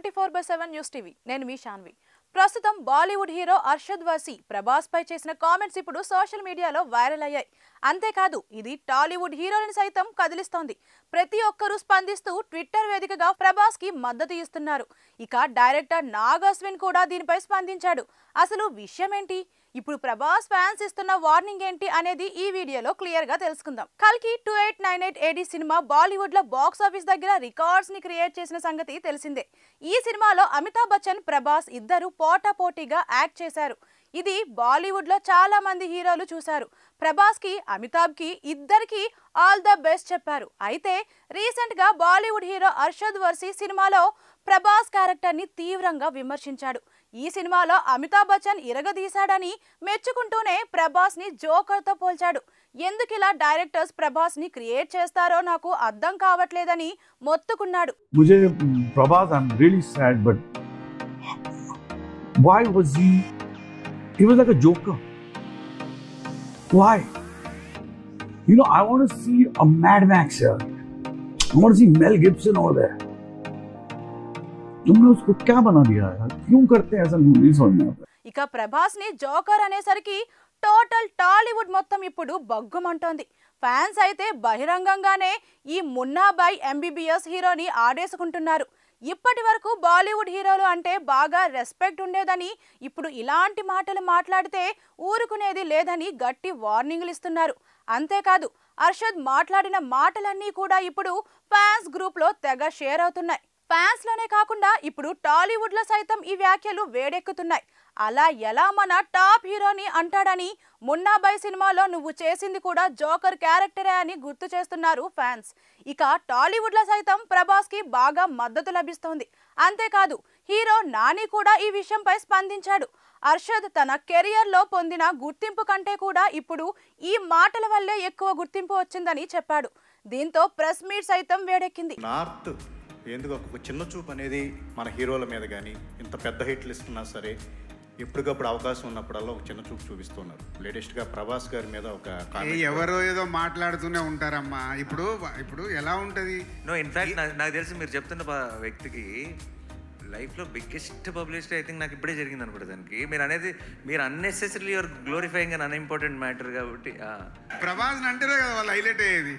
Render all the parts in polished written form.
24/7 news TV నేను మీ శాన్వి. ప్రస్తుతం Bollywood hero Arshad వాసి ప్రభాస్ పై చేసిన కామెంట్స్ ఇప్పుడు సోషల్ మీడియాలో వైరల్ అయ్యాయి. అంతేకాదు ఇది టాలీవుడ్ హీరోలను సైతం కదిలిస్తోంది. ప్రతి ఒక్కరూ స్పందిస్తూ ట్విట్టర్ వేదికగా ప్రభాస్ కి మద్దతు ఇస్తున్నారు. ఇక డైరెక్టర్ నాగ్ అశ్విన్ కూడా దీనిపై స్పందించాడు. అసలు విషయం ఏంటి, ఇప్పుడు ప్రభాస్ ఫ్యాన్స్ ఇస్తున్న వార్నింగ్ ఏంటి అనేది ఈ వీడియోలో క్లియర్ గా తెలుసుకుందాం. కల్కి 2898 AD సినిమా బాలీవుడ్ లో బాక్స్ ఆఫీస్ దగ్గర రికార్డ్స్ ని క్రియేట్ చేసిన సంగతి తెలిసిందే. ఈ సినిమాలో అమితాబ్ బచ్చన్, ప్రభాస్ ఇద్దరు పోటాపోటీగా యాక్ట్ చేశారు. ఇది బాలీవుడ్ లో చాలా మంది హీరోలు చూశారు. ప్రభాస్ కి, అమితాబ్ కి ఇద్దరికి ఆల్ ద బెస్ట్ చెప్పారు. అయితే రీసెంట్ గా బాలీవుడ్ హీరో అర్షద్ వాసి సినిమాలో ప్రభాస్ క్యారెక్టర్ ని తీవ్రంగా విమర్శించాడు. ఈ సినిమాలో అమితాబ్ బచ్చన్ ఇరగదీశాడని మెచ్చుకుంటూనే ప్రభాస్ ని జోకర్ తో పోల్చాడు. ఎందుకిలా డైరెక్టర్స్ ప్రభాస్ ని క్రియేట్ చేస్తారో నాకు అర్థం కావట్లేదని మొత్తుకున్నాడు. मुझे Prabhas I am really sad but why was he was like a joker. Why? You know, I want to see a Mad Max here. I want to see Mel Gibson over there. तुमने उसको क्या बना दिया यार? क्यों करते हैं ऐसा? नहीं समझ में आता. ఇక ప్రభాస్ ని జోకర్ అనేసరికి టోటల్ టాలీవుడ్ మొత్తం ఇప్పుడు బగ్గుమంటోంది. ఫ్యాన్స్ అయితే బహిరంగంగానే ఈ మున్నాబాయ్ MBBS హీరోని ఆడేసుకుంటున్నారు. ఇప్పటి వరకు బాలీవుడ్ హీరోలు అంటే బాగా రెస్పెక్ట్ ఉండేదని, ఇప్పుడు ఇలాంటి మాటలు మాట్లాడితే ఊరుకునేది లేదని గట్టి వార్నింగ్లు ఇస్తున్నారు. అంతేకాదు అర్షద్ మాట్లాడిన మాటలన్నీ కూడా ఇప్పుడు ఫ్యాన్స్ గ్రూప్ లో తెగ షేర్ అవుతున్నాయి. ఫ్యాన్స్ లోనే కాకుండా ఇప్పుడు టాలీవుడ్ లో సైతం ఈ వ్యాఖ్యలు వేడెక్కుతున్నాయి. అలా ఎలా మన టాప్ హీరోని అంటాడని, మున్నాబాయ్ సినిమాలో నువ్వు చేసింది కూడా జోకర్ క్యారెక్టరే అని గుర్తు చేస్తున్నారు ఫ్యాన్స్. ఇక టాలీవుడ్ లో సైతం ప్రభాస్ కి బాగా మద్దతు లభిస్తోంది. అంతేకాదు హీరో నాని కూడా ఈ విషయంపై స్పందించాడు. అర్షద్ తన కెరియర్ లో పొందిన గుర్తింపు కంటే కూడా ఇప్పుడు ఈ మాటల వల్లే ఎక్కువ గుర్తింపు వచ్చిందని చెప్పాడు. దీంతో ప్రెస్ మీట్ సైతం వేడెక్కింది. ఎందుకు ఒక చిన్న చూపు అనేది మన హీరోల మీద కానీ ఇంత పెద్ద హిట్లు ఇస్తున్నా సరే ఎప్పటికప్పుడు అవకాశం ఉన్నప్పుడల్లా ఒక చిన్న చూపు చూపిస్తున్నారు. లేటెస్ట్గా ప్రభాస్ గారి మీద ఒక ఎవరో ఏదో మాట్లాడుతూనే ఉంటారమ్మా. ఇప్పుడు ఎలా ఉంటుంది? నో, ఇన్ఫాక్ట్ నాకు తెలిసి మీరు చెప్తున్న వ్యక్తికి లైఫ్లో బిగ్గెస్ట్ పబ్లిసిటీ ఐ థింక్ నాకు ఇప్పుడే జరిగింది అనుకుంటా. దానికి మీరు unnecessary your glorifying and unimportant matter కాబట్టి ప్రభాస్ అంటేనే కదా వాళ్ళు హైలైట్ అయ్యేది.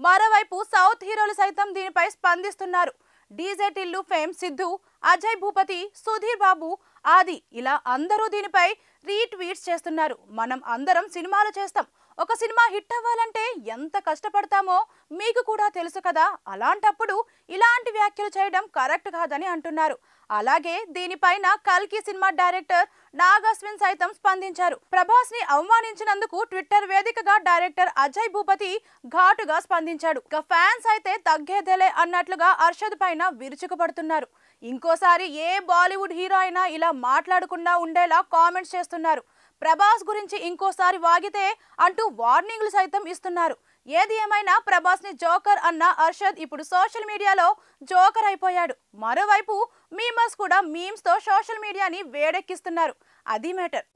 మరోవైపు సౌత్ హీరోలు సైతం దీనిపై స్పందిస్తున్నారు. డీజే టిల్లు ఫేమ్ సిద్ధు, అజయ్ భూపతి, సుధీర్ బాబు, ఆది ఇలా అందరూ దీనిపై రీట్వీట్స్ చేస్తున్నారు. మనం అందరం సినిమాలు చేస్తాం. ఒక సినిమా హిట్ అవ్వాలంటే ఎంత కష్టపడతామో మీకు కూడా తెలుసు కదా. అలాంటప్పుడు ఇలాంటి వ్యాఖ్యలు చేయడం కరెక్ట్ కాదని అంటున్నారు. అలాగే దీనిపైన కల్కి సినిమా డైరెక్టర్ నాగ్ అశ్విన్ సైతం స్పందించారు. ప్రభాస్ ని అవమానించినందుకు ట్విట్టర్ వేదికగా డైరెక్టర్ అజయ్ భూపతి ఘాటుగా స్పందించాడు. ఇక ఫ్యాన్స్ అయితే తగ్గేదేలే అన్నట్లుగా అర్షద్ పైన విరుచుకుపడుతున్నారు. ఇంకోసారి ఏ బాలీవుడ్ హీరో అయినా ఇలా మాట్లాడకుండా ఉండేలా కామెంట్స్ చేస్తున్నారు. ప్రభాస్ గురించి ఇంకోసారి వాగితే అంటూ వార్నింగ్లు సైతం ఇస్తున్నారు. ఏది ఏమైనా ప్రభాస్ ని జోకర్ అన్న అర్షద్ ఇప్పుడు సోషల్ మీడియాలో జోకర్ అయిపోయాడు. మరోవైపు మీమర్స్ కూడా మీమ్స్ తో సోషల్ మీడియాని వేడెక్కిస్తున్నారు. అది మ్యాటర్.